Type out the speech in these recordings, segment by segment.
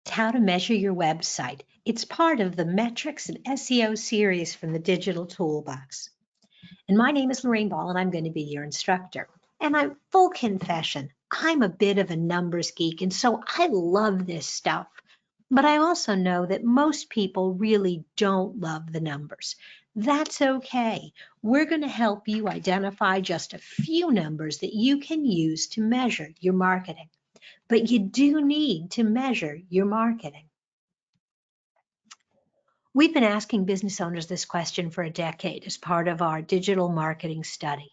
How to measure your website. It's part of the Metrics and SEO series from the Digital Toolbox. And my name is Lorraine Ball, and I'm going to be your instructor. And I'm full confession, I'm a bit of a numbers geek, and so I love this stuff. But I also know that most people really don't love the numbers. That's okay. We're going to help you identify just a few numbers that you can use to measure your marketing. But you do need to measure your marketing. We've been asking business owners this question for a decade as part of our digital marketing study.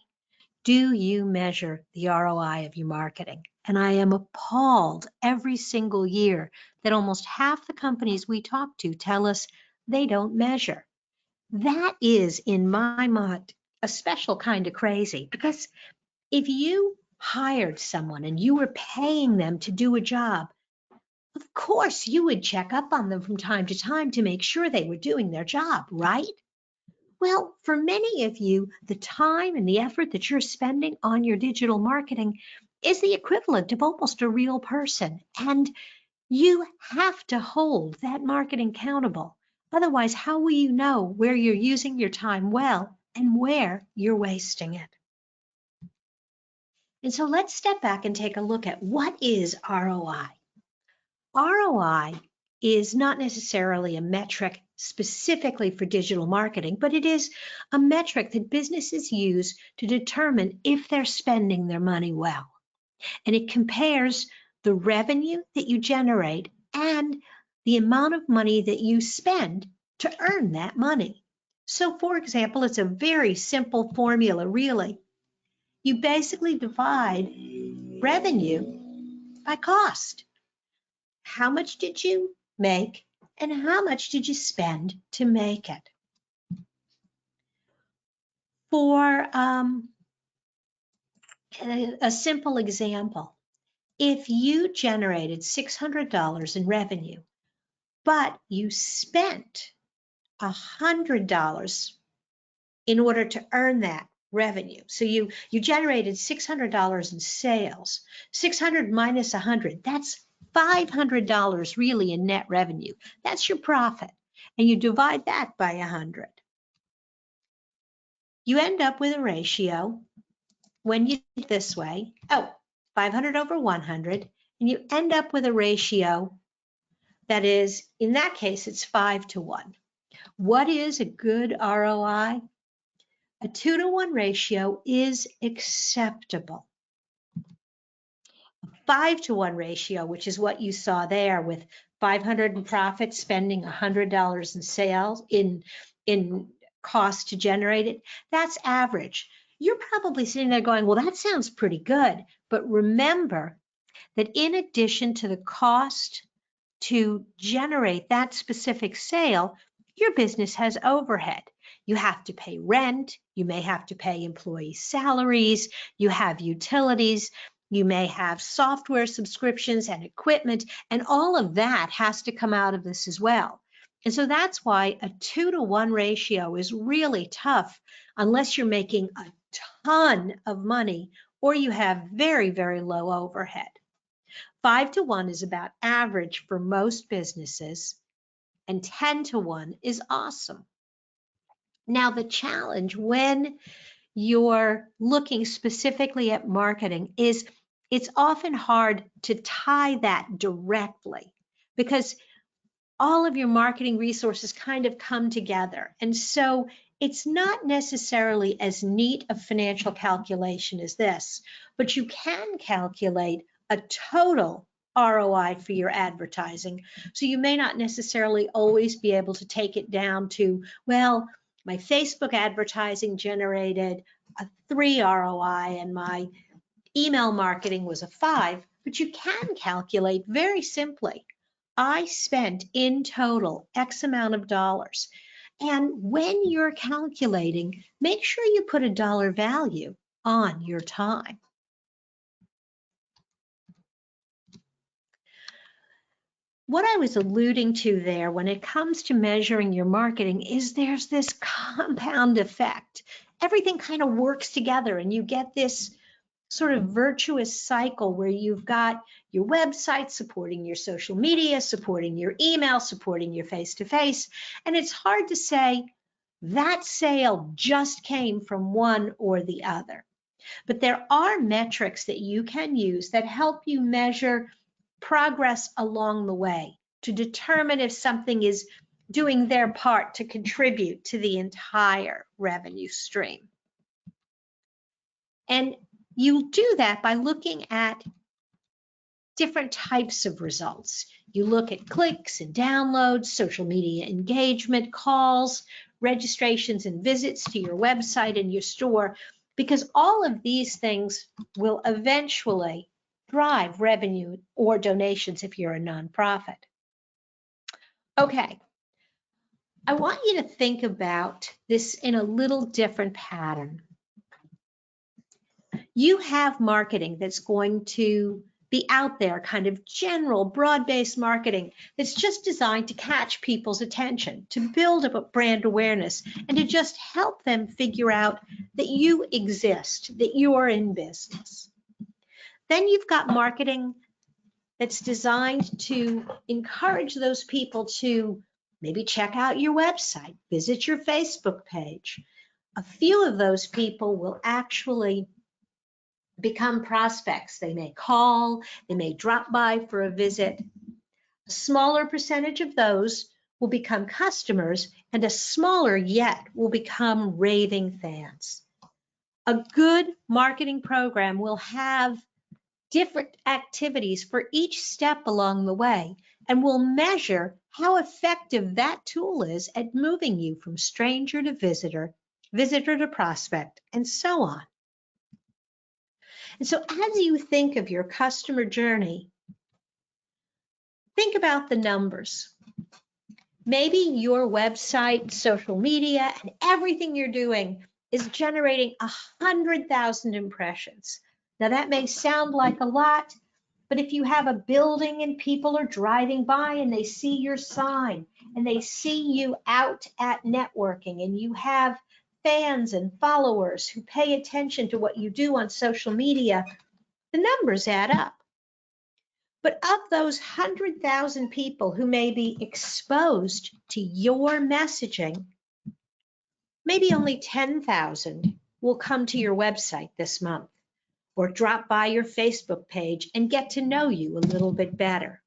Do you measure the ROI of your marketing? And I am appalled every single year that almost half the companies we talk to tell us they don't measure. That is, in my mind, a special kind of crazy, because if you hired someone and you were paying them to do a job, of course you would check up on them from time to time to make sure they were doing their job, right? Well, for many of you, the time and the effort that you're spending on your digital marketing is the equivalent of almost a real person. And you have to hold that marketing accountable. Otherwise, how will you know where you're using your time well and where you're wasting it? And so let's step back and take a look at what is ROI. ROI is not necessarily a metric specifically for digital marketing, but it is a metric that businesses use to determine if they're spending their money well. And it compares the revenue that you generate and the amount of money that you spend to earn that money. So, for example, it's a very simple formula, really. You basically divide revenue by cost. How much did you make and how much did you spend to make it? For a simple example, if you generated $600 in revenue, but you spent $100 in order to earn that revenue. So you generated $600 in sales, 600 minus 100, that's $500 really in net revenue. That's your profit. And you divide that by 100. You end up with a ratio when you do it this way, 500 over 100, and you end up with a ratio that is, in that case, it's 5 to 1. What is a good ROI? A 2 to 1 ratio is acceptable. A 5 to 1 ratio, which is what you saw there with 500 in profit, spending $100 in sales, in cost to generate it, that's average. You're probably sitting there going, well, that sounds pretty good. But remember that in addition to the cost to generate that specific sale, your business has overhead. You have to pay rent, you may have to pay employee salaries, you have utilities, you may have software subscriptions and equipment, and all of that has to come out of this as well. And so that's why a 2 to 1 ratio is really tough unless you're making a ton of money or you have very, very low overhead. 5 to 1 is about average for most businesses, and 10 to 1 is awesome. Now, the challenge when you're looking specifically at marketing is it's often hard to tie that directly because all of your marketing resources kind of come together. And so it's not necessarily as neat a financial calculation as this, but you can calculate a total ROI for your advertising. So you may not necessarily always be able to take it down to, well, my Facebook advertising generated a 3 ROI and my email marketing was a 5, but you can calculate very simply. I spent in total X amount of dollars. And when you're calculating, make sure you put a dollar value on your time. What I was alluding to there when it comes to measuring your marketing is there's this compound effect. Everything kind of works together and you get this sort of virtuous cycle where you've got your website supporting your social media, supporting your email, supporting your face-to-face, and it's hard to say that sale just came from one or the other. But there are metrics that you can use that help you measure progress along the way to determine if something is doing their part to contribute to the entire revenue stream. And you do that by looking at different types of results. You look at clicks and downloads, social media engagement, calls, registrations and visits to your website and your store, because all of these things will eventually drive revenue or donations if you're a nonprofit. Okay, I want you to think about this in a little different pattern. You have marketing that's going to be out there, kind of general, broad-based marketing that's just designed to catch people's attention, to build up a brand awareness, and to just help them figure out that you exist, that you're in business. Then you've got marketing that's designed to encourage those people to maybe check out your website, visit your Facebook page. A few of those people will actually become prospects. They may call, they may drop by for a visit. A smaller percentage of those will become customers, and a smaller yet will become raving fans. A good marketing program will have different activities for each step along the way, and will measure how effective that tool is at moving you from stranger to visitor, visitor to prospect, and so on. And so as you think of your customer journey, think about the numbers. Maybe your website, social media, and everything you're doing is generating 100,000 impressions. Now that may sound like a lot, but if you have a building and people are driving by and they see your sign and they see you out at networking and you have fans and followers who pay attention to what you do on social media, the numbers add up. But of those 100,000 people who may be exposed to your messaging, maybe only 10,000 will come to your website this month or drop by your Facebook page and get to know you a little bit better.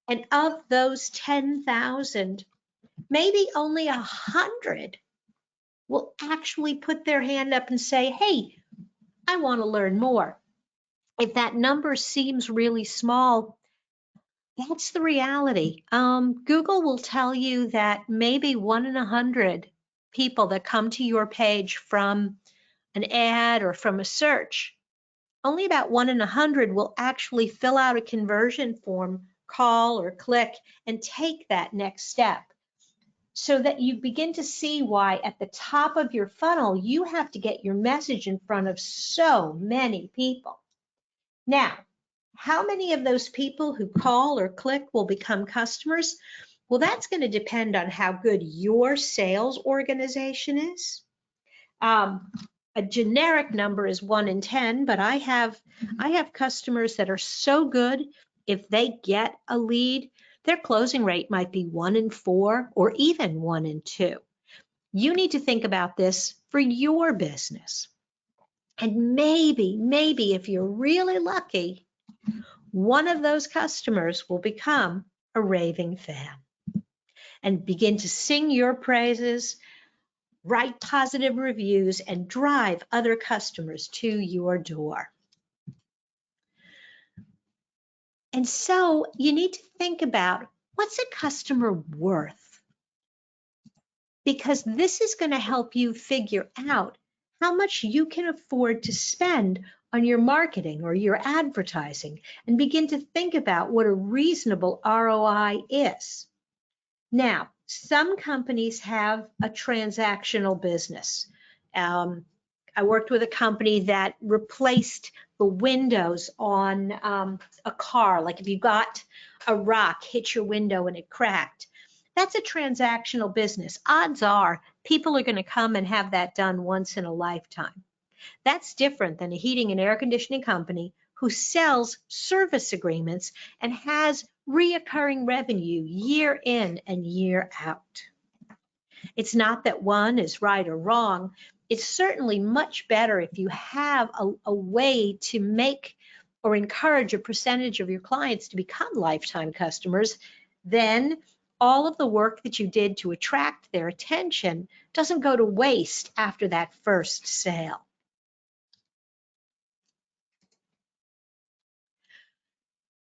And of those 10,000, maybe only 100 will actually put their hand up and say, hey, I want to learn more. If that number seems really small, that's the reality. Google will tell you that maybe 1 in 100 people that come to your page from an ad or from a search, only about 1 in 100 will actually fill out a conversion form, call or click, and take that next step. So that you begin to see why at the top of your funnel, you have to get your message in front of so many people. Now, how many of those people who call or click will become customers? Well, that's going to depend on how good your sales organization is. A generic number is 1 in 10, but I have customers that are so good, if they get a lead, their closing rate might be 1 in 4 or even 1 in 2. You need to think about this for your business. And maybe if you're really lucky, one of those customers will become a raving fan and begin to sing your praises, write positive reviews, and drive other customers to your door. And so you need to think about, what's a customer worth? Because this is going to help you figure out how much you can afford to spend on your marketing or your advertising, and begin to think about what a reasonable ROI is. Now, some companies have a transactional business. I worked with a company that replaced the windows on a car. Like if you got a rock, hit your window and it cracked. That's a transactional business. Odds are people are going to come and have that done once in a lifetime. That's different than a heating and air conditioning company who sells service agreements and has reoccurring revenue year in and year out. It's not that one is right or wrong. It's certainly much better if you have a way to make or encourage a percentage of your clients to become lifetime customers. Then all of the work that you did to attract their attention doesn't go to waste after that first sale.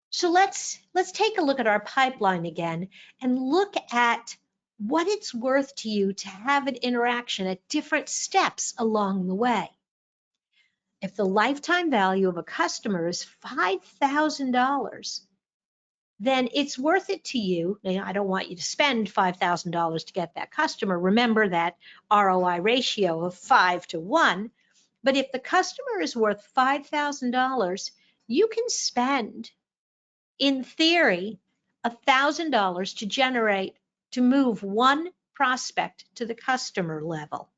So let's take a look at our pipeline again and look at what it's worth to you to have an interaction at different steps along the way. If the lifetime value of a customer is $5,000, then it's worth it to you. Now, I don't want you to spend $5,000 to get that customer. Remember that ROI ratio of 5 to 1. But if the customer is worth $5,000, you can spend, in theory, $1,000 to move one prospect to the customer level.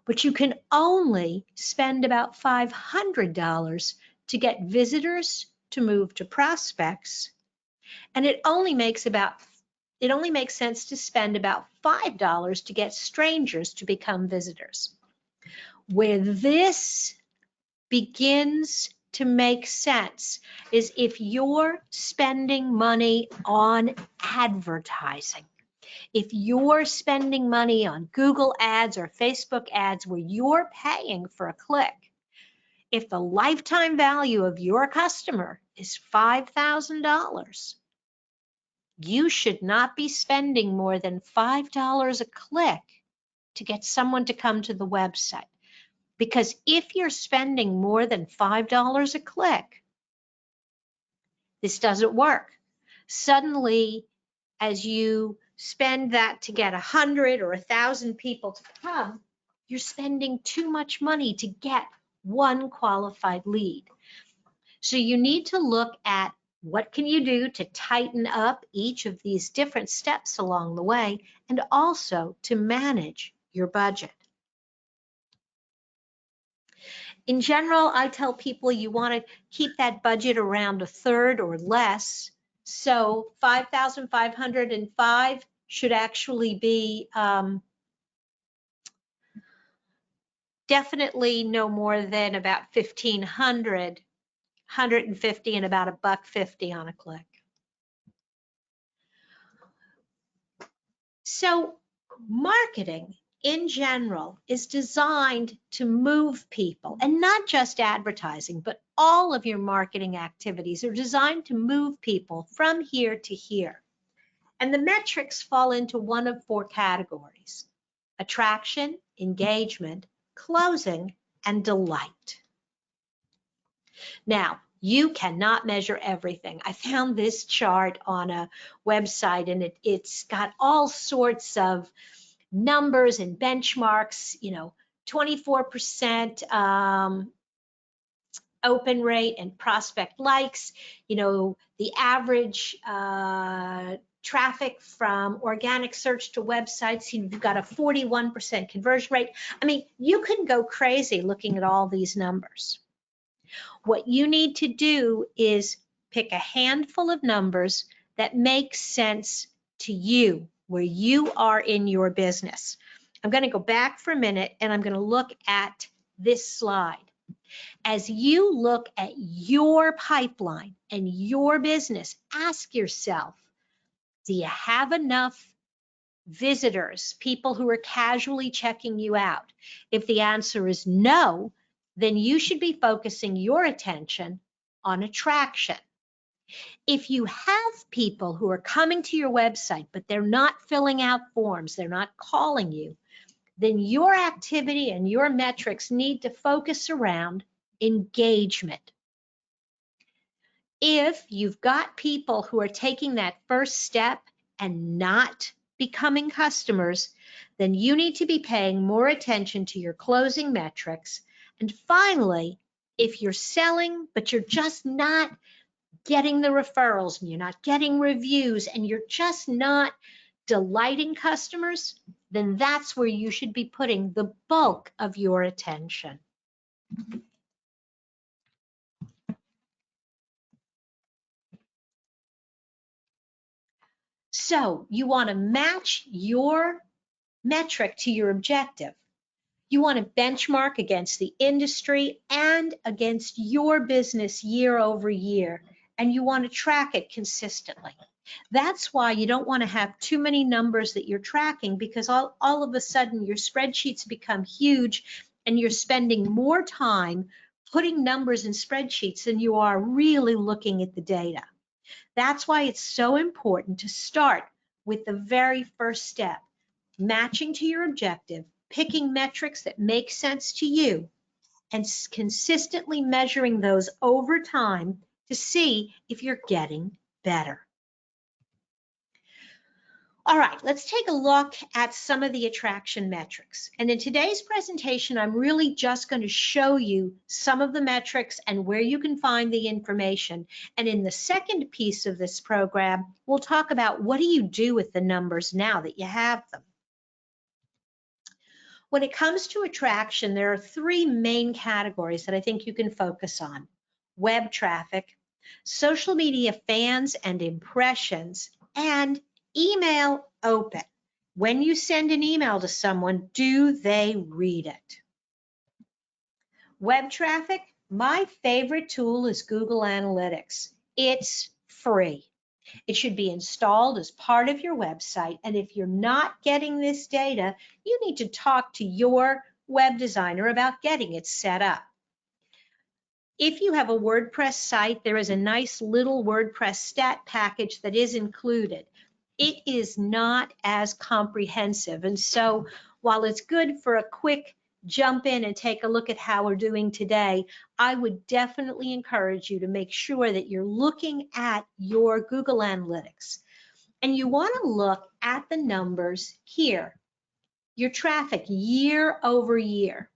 But you can only spend about $500 to get visitors to move to prospects, and it only makes sense to spend about $5 to get strangers to become visitors. Where this begins to make sense is if you're spending money on advertising. If you're spending money on Google ads or Facebook ads where you're paying for a click, if the lifetime value of your customer is $5,000, you should not be spending more than $5 a click to get someone to come to the website. Because if you're spending more than $5 a click, this doesn't work. Suddenly, as you spend that to get 100 or 1,000 people to come, you're spending too much money to get one qualified lead. So you need to look at what can you do to tighten up each of these different steps along the way, and also to manage your budget. In general, I tell people you want to keep that budget around a third or less. So 5,505 should actually be definitely no more than about 1,500, 150, and about $1.50 on a click. So marketing in general is designed to move people, and not just advertising, but all of your marketing activities are designed to move people from here to here. And the metrics fall into one of 4 categories: attraction, engagement, closing, and delight. Now, you cannot measure everything. I found this chart on a website, and it's got all sorts of numbers and benchmarks, 24% open rate and prospect likes, the average traffic from organic search to websites, you've got a 41% conversion rate. I mean, you can go crazy looking at all these numbers. What you need to do is pick a handful of numbers that make sense to you, where you are in your business. I'm going to go back for a minute and I'm going to look at this slide. As you look at your pipeline and your business, ask yourself, do you have enough visitors, people who are casually checking you out? If the answer is no, then you should be focusing your attention on attraction. If you have people who are coming to your website, but they're not filling out forms, they're not calling you, then your activity and your metrics need to focus around engagement. If you've got people who are taking that first step and not becoming customers, then you need to be paying more attention to your closing metrics. And finally, if you're selling, but you're just not getting the referrals and you're not getting reviews and you're just not delighting customers, then that's where you should be putting the bulk of your attention. So you want to match your metric to your objective. You want to benchmark against the industry and against your business year over year, and you want to track it consistently. That's why you don't want to have too many numbers that you're tracking, because all of a sudden your spreadsheets become huge and you're spending more time putting numbers in spreadsheets than you are really looking at the data. That's why it's so important to start with the very first step, matching to your objective, picking metrics that make sense to you, and consistently measuring those over time to see if you're getting better. All right, let's take a look at some of the attraction metrics. And in today's presentation, I'm really just going to show you some of the metrics and where you can find the information. And in the second piece of this program, we'll talk about what do you do with the numbers now that you have them. When it comes to attraction, there are three main categories that I think you can focus on: web traffic, social media fans and impressions, and email open. When you send an email to someone, do they read it? Web traffic, my favorite tool is Google Analytics. It's free. It should be installed as part of your website. And if you're not getting this data, you need to talk to your web designer about getting it set up. If you have a WordPress site, there is a nice little WordPress stat package that is included. It is not as comprehensive. And so while it's good for a quick jump in and take a look at how we're doing today, I would definitely encourage you to make sure that you're looking at your Google Analytics. And you want to look at the numbers here, your traffic year over year.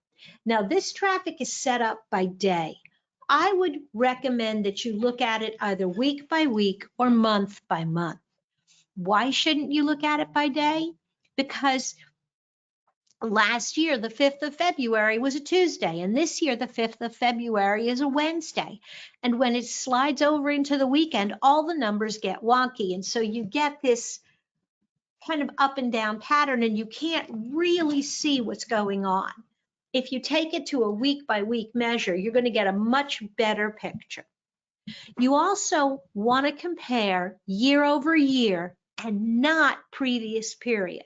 Now, this traffic is set up by day. I would recommend that you look at it either week by week or month by month. Why shouldn't you look at it by day? Because last year, the 5th of February was a Tuesday, and this year, the 5th of February is a Wednesday. And when it slides over into the weekend, all the numbers get wonky. And so you get this kind of up and down pattern, and you can't really see what's going on. If you take it to a week by week measure, you're going to get a much better picture. You also want to compare year over year and not previous period.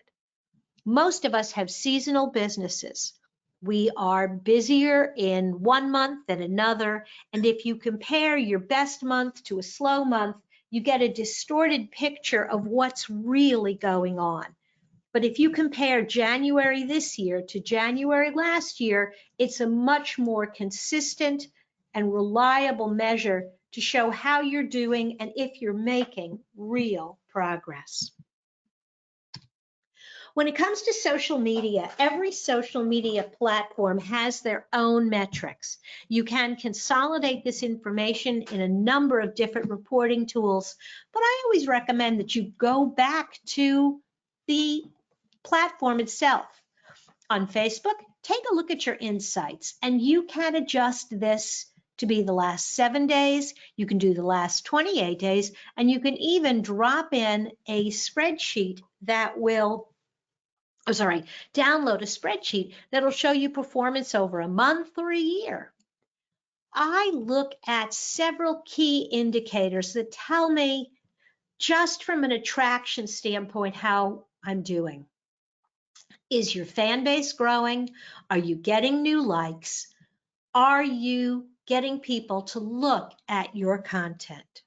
Most of us have seasonal businesses. We are busier in one month than another, and if you compare your best month to a slow month, you get a distorted picture of what's really going on. But if you compare January this year to January last year, it's a much more consistent and reliable measure to show how you're doing and if you're making real progress. When it comes to social media, every social media platform has their own metrics. You can consolidate this information in a number of different reporting tools, but I always recommend that you go back to the platform itself. On Facebook, take a look at your insights, and you can adjust this to be the last 7 days. You can do the last 28 days, and you can even drop in a spreadsheet that will, download a spreadsheet that'll show you performance over a month or a year. I look at several key indicators that tell me, just from an attraction standpoint, how I'm doing. Is your fan base growing? Are you getting new likes? Are you getting people to look at your content?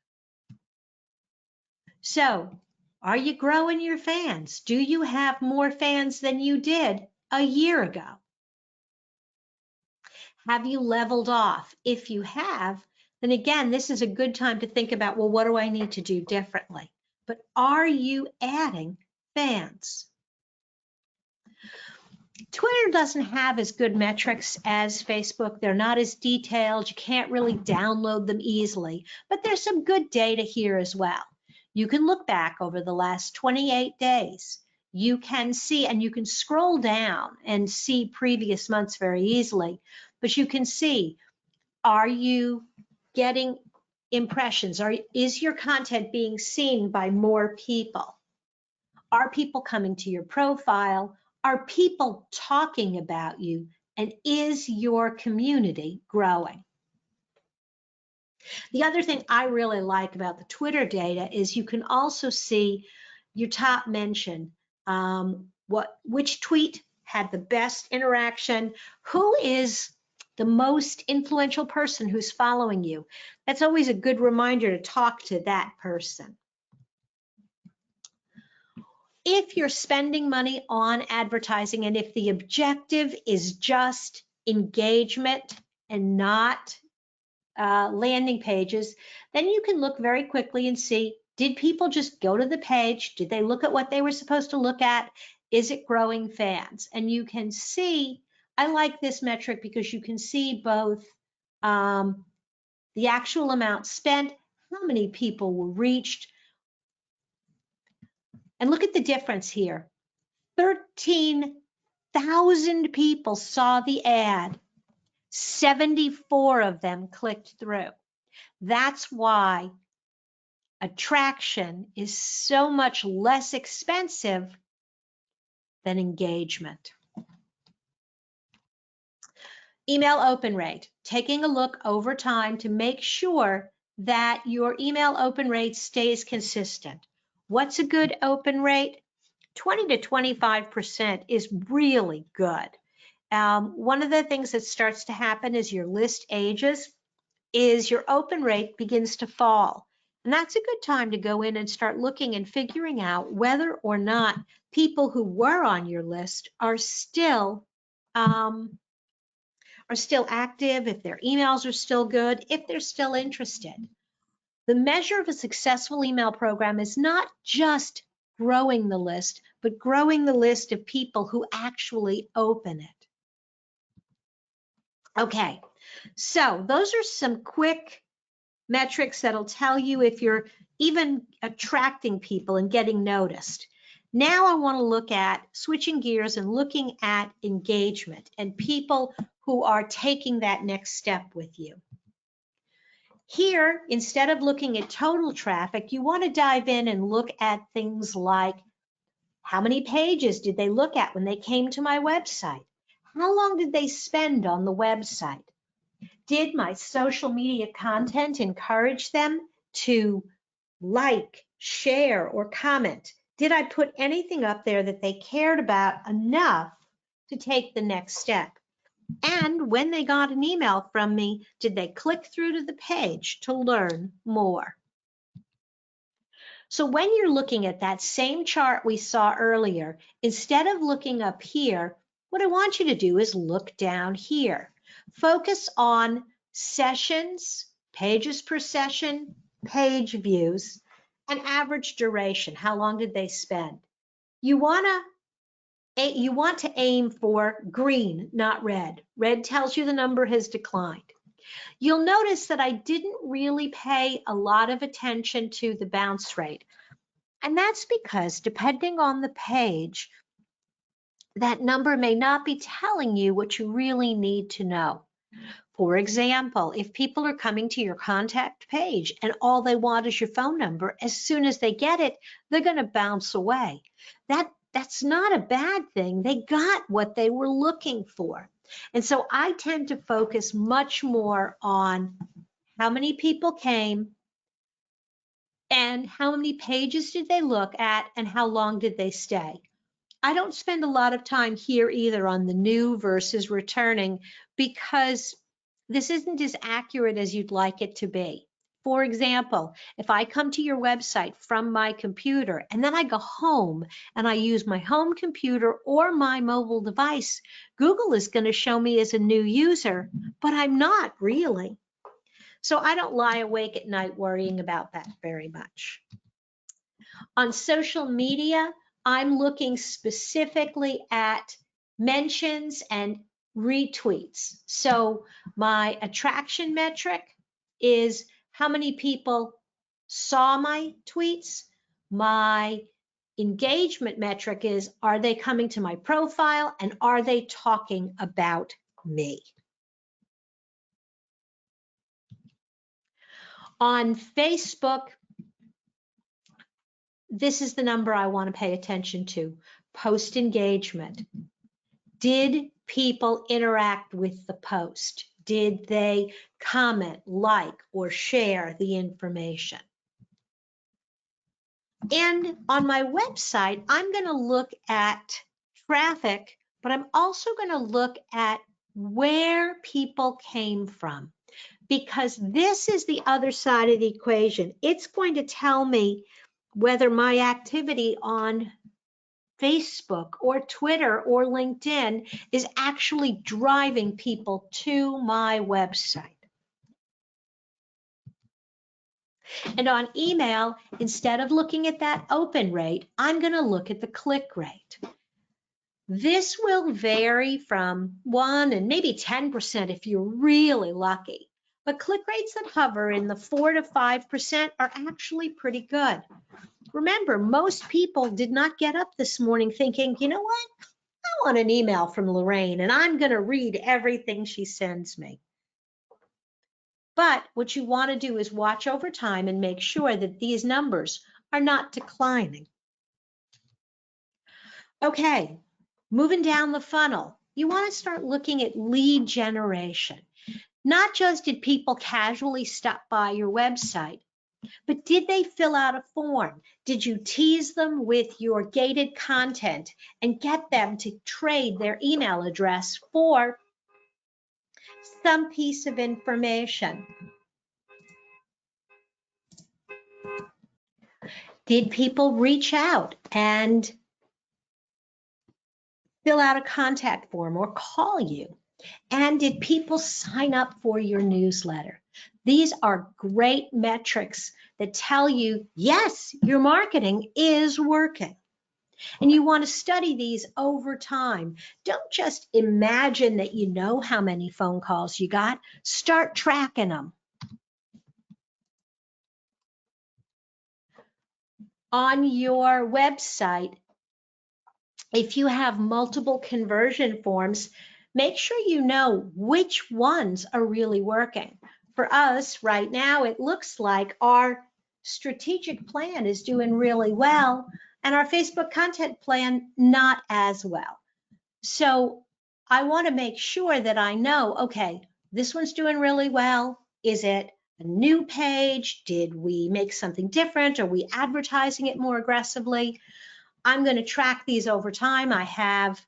So, are you growing your fans? Do you have more fans than you did a year ago? Have you leveled off? If you have, then again, this is a good time to think about, well, what do I need to do differently? But are you adding fans? Twitter doesn't have as good metrics as Facebook. They're not as detailed. You can't really download them easily, but there's some good data here as well. You can look back over the last 28 days. you can see, and you can scroll down and see previous months very easily, but you can see, are you getting impressions? Is your content being seen by more people? Are people coming to your profile? Are people talking about you? And is your community growing? The other thing I really like about the Twitter data is you can also see your top mention, which tweet had the best interaction, who is the most influential person who's following you. That's always a good reminder to talk to that person. If you're spending money on advertising and if the objective is just engagement and not landing pages, then you can look very quickly and see, did people just go to the page? Did they look at what they were supposed to look at? Is it growing fans? And you can see, I like this metric because you can see both the actual amount spent, how many people were reached, and look at the difference here. 13,000 people saw the ad. 74 of them clicked through. That's why attraction is so much less expensive than engagement. Email open rate, taking a look over time to make sure that your email open rate stays consistent. What's a good open rate? 20 to 25% is really good. One of the things that starts to happen as your list ages is your open rate begins to fall. And that's a good time to go in and start looking and figuring out whether or not people who were on your list are still active, if their emails are still good, if they're still interested. The measure of a successful email program is not just growing the list, but growing the list of people who actually open it. Okay, so those are some quick metrics that'll tell you if you're even attracting people and getting noticed. Now I want to look at switching gears and looking at engagement and people who are taking that next step with you. Here, instead of looking at total traffic, you want to dive in and look at things like, how many pages did they look at when they came to my website? How long did they spend on the website? Did my social media content encourage them to like, share, or comment? Did I put anything up there that they cared about enough to take the next step? And when they got an email from me, did they click through to the page to learn more? So when you're looking at that same chart we saw earlier, instead of looking up here, what I want you to do is look down here. Focus on sessions, pages per session, page views, and average duration. How long did they spend? You want to aim for green, not red. Red tells you the number has declined. You'll notice that I didn't really pay a lot of attention to the bounce rate. And that's because depending on the page, that number may not be telling you what you really need to know. For example, if people are coming to your contact page and all they want is your phone number, as soon as they get it, they're going to bounce away. That's not a bad thing. They got what they were looking for. And so I tend to focus much more on how many people came and how many pages did they look at and how long did they stay. I don't spend a lot of time here either on the new versus returning because this isn't as accurate as you'd like it to be. For example, if I come to your website from my computer and then I go home and I use my home computer or my mobile device, Google is going to show me as a new user, but I'm not really. So I don't lie awake at night worrying about that very much. On social media, I'm looking specifically at mentions and retweets. So my attraction metric is how many people saw my tweets. My engagement metric is, are they coming to my profile and are they talking about me? On Facebook, this is the number I want to pay attention to. Post engagement. Did people interact with the post? Did they comment, like, or share the information? And on my website, I'm going to look at traffic, but I'm also going to look at where people came from, because this is the other side of the equation. It's going to tell me whether my activity on Facebook or Twitter or LinkedIn is actually driving people to my website. And on email, instead of looking at that open rate, I'm going to look at the click rate. This will vary from 1 and maybe 10% if you're really lucky. But click rates that hover in the 4 to 5% are actually pretty good. Remember, most people did not get up this morning thinking, you know what? I want an email from Lorraine and I'm going to read everything she sends me. But what you want to do is watch over time and make sure that these numbers are not declining. Okay, moving down the funnel, you want to start looking at lead generation. Not just did people casually stop by your website, but did they fill out a form? Did you tease them with your gated content and get them to trade their email address for some piece of information? Did people reach out and fill out a contact form or call you? And did people sign up for your newsletter? These are great metrics that tell you, yes, your marketing is working. And you want to study these over time. Don't just imagine that you know how many phone calls you got. Start tracking them. On your website, if you have multiple conversion forms, make sure you know which ones are really working. For us right now, it looks like our strategic plan is doing really well and our Facebook content plan not as well. So I want to make sure that I know, okay, this one's doing really well. Is it a new page? Did we make something different? Are we advertising it more aggressively? I'm going to track these over time. I have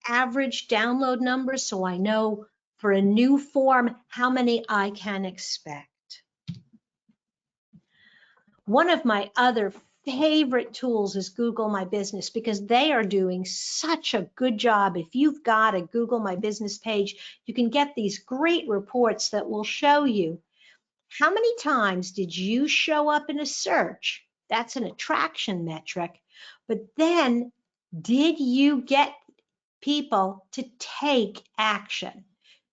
average download numbers, so I know for a new form how many I can expect. One of my other favorite tools is Google My Business, because they are doing such a good job. If you've got a Google My Business page, you can get these great reports that will show you how many times did you show up in a search. That's an attraction metric. But then, did you get people to take action?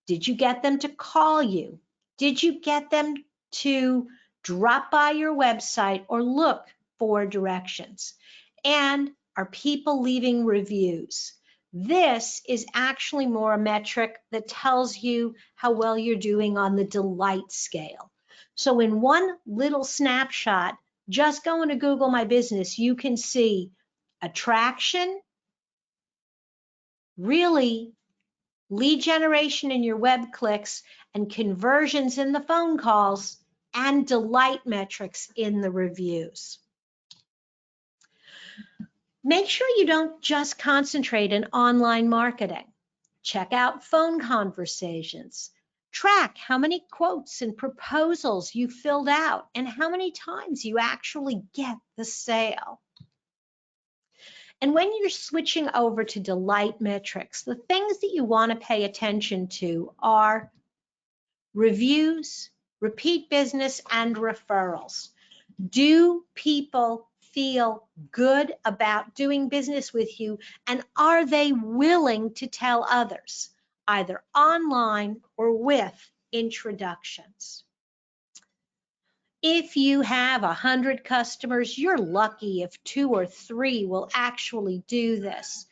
Did you get them to call you? Did you get them to drop by your website or look for directions? And are people leaving reviews? This is actually more a metric that tells you how well you're doing on the delight scale. So in one little snapshot, just going to Google My Business, you can see attraction, really lead generation in your web clicks, and conversions in the phone calls, and delight metrics in the reviews. Make sure you don't just concentrate in online marketing. Check out phone conversations. Track how many quotes and proposals you filled out and how many times you actually get the sale. And when you're switching over to delight metrics, the things that you want to pay attention to are reviews, repeat business, and referrals. Do people feel good about doing business with you, and are they willing to tell others, either online or with introductions? If you have 100 customers, you're lucky if 2 or 3 will actually do this.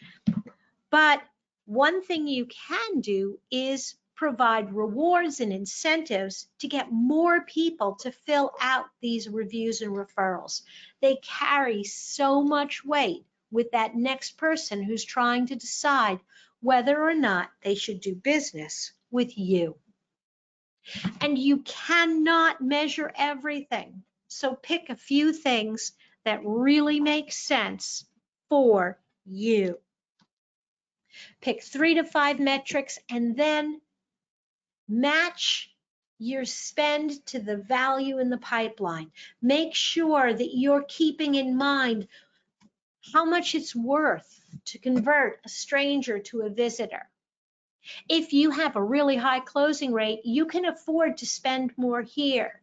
But one thing you can do is provide rewards and incentives to get more people to fill out these reviews and referrals. They carry so much weight with that next person who's trying to decide whether or not they should do business with you. And you cannot measure everything. So pick a few things that really make sense for you. Pick 3 to 5 metrics and then match your spend to the value in the pipeline. Make sure that you're keeping in mind how much it's worth to convert a stranger to a visitor. If you have a really high closing rate, you can afford to spend more here.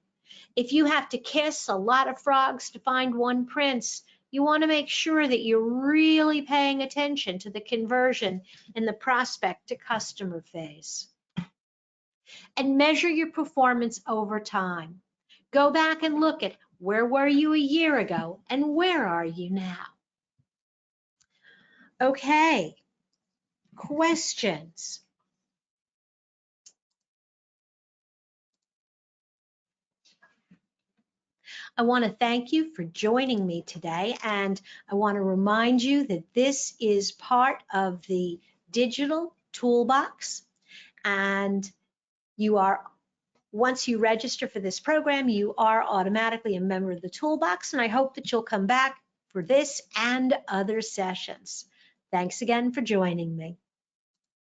If you have to kiss a lot of frogs to find one prince, you want to make sure that you're really paying attention to the conversion in the prospect to customer phase. And measure your performance over time. Go back and look at where were you a year ago and where are you now? Okay, questions? I want to thank you for joining me today, and I want to remind you that this is part of the digital toolbox, and you are, once you register for this program, you are automatically a member of the toolbox, and I hope that you'll come back for this and other sessions. Thanks again for joining me.